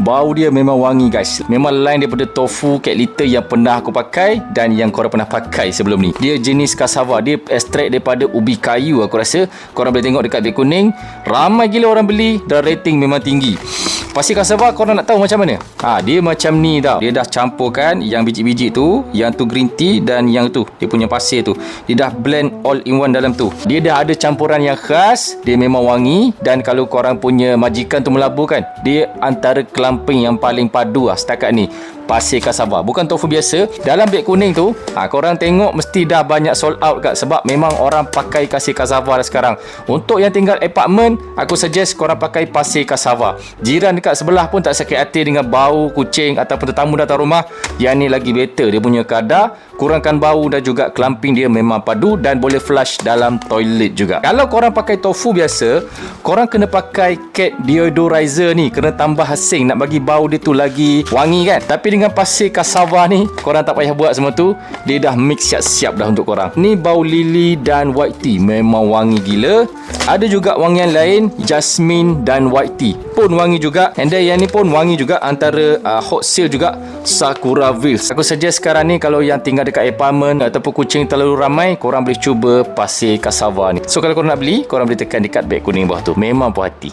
Bau dia memang wangi guys. Memang lain daripada tofu cat litter yang pernah aku pakai dan yang korang pernah pakai sebelum ni. Dia jenis cassava. Dia ekstrak daripada ubi kayu aku rasa. Korang boleh tengok dekat beg kuning. Ramai gila orang beli dan rating memang tinggi. Pasir cassava korang nak tahu macam mana? Dia macam ni tau. Dia dah campurkan yang biji-biji tu, yang tu green tea dan yang tu dia punya pasir tu. Dia dah blend all in one dalam tu. Dia dah ada campuran yang khas. Dia memang wangi. Dan kalau korang punya majikan tu melabur kan, dia antara kelamping yang paling padu setakat ni. Pasir cassava, bukan tofu biasa. Dalam beg kuning tu, korang tengok mesti dah banyak sold out kat. Sebab memang orang pakai pasir cassava dah sekarang. Untuk yang tinggal apartment, aku suggest korang pakai pasir cassava. Jiran dekat sebelah pun tak sakit hati dengan bau kucing ataupun tetamu datang rumah. Yang ni lagi better. Dia punya kadar kurangkan bau dan juga kelamping dia memang padu dan boleh flush dalam toilet juga. Kalau korang pakai tofu biasa, korang kena pakai cat deodorizer ni, kena tambah asing nak bagi bau dia tu lagi wangi kan. Tapi dengan pasir cassava ni, korang tak payah buat semua tu. Dia dah mix siap-siap dah untuk korang. Ni bau lily dan white tea, memang wangi gila. Ada juga wangian lain, jasmine dan white tea pun wangi juga. And then yang ni pun wangi juga. Antara hot sale juga Sakura Vils. Aku suggest sekarang ni kalau yang tinggal dekat apartment ataupun kucing terlalu ramai, korang boleh cuba pasir cassava ni. So kalau korang nak beli, korang boleh tekan dekat beg kuning bawah tu. Memang puas hati.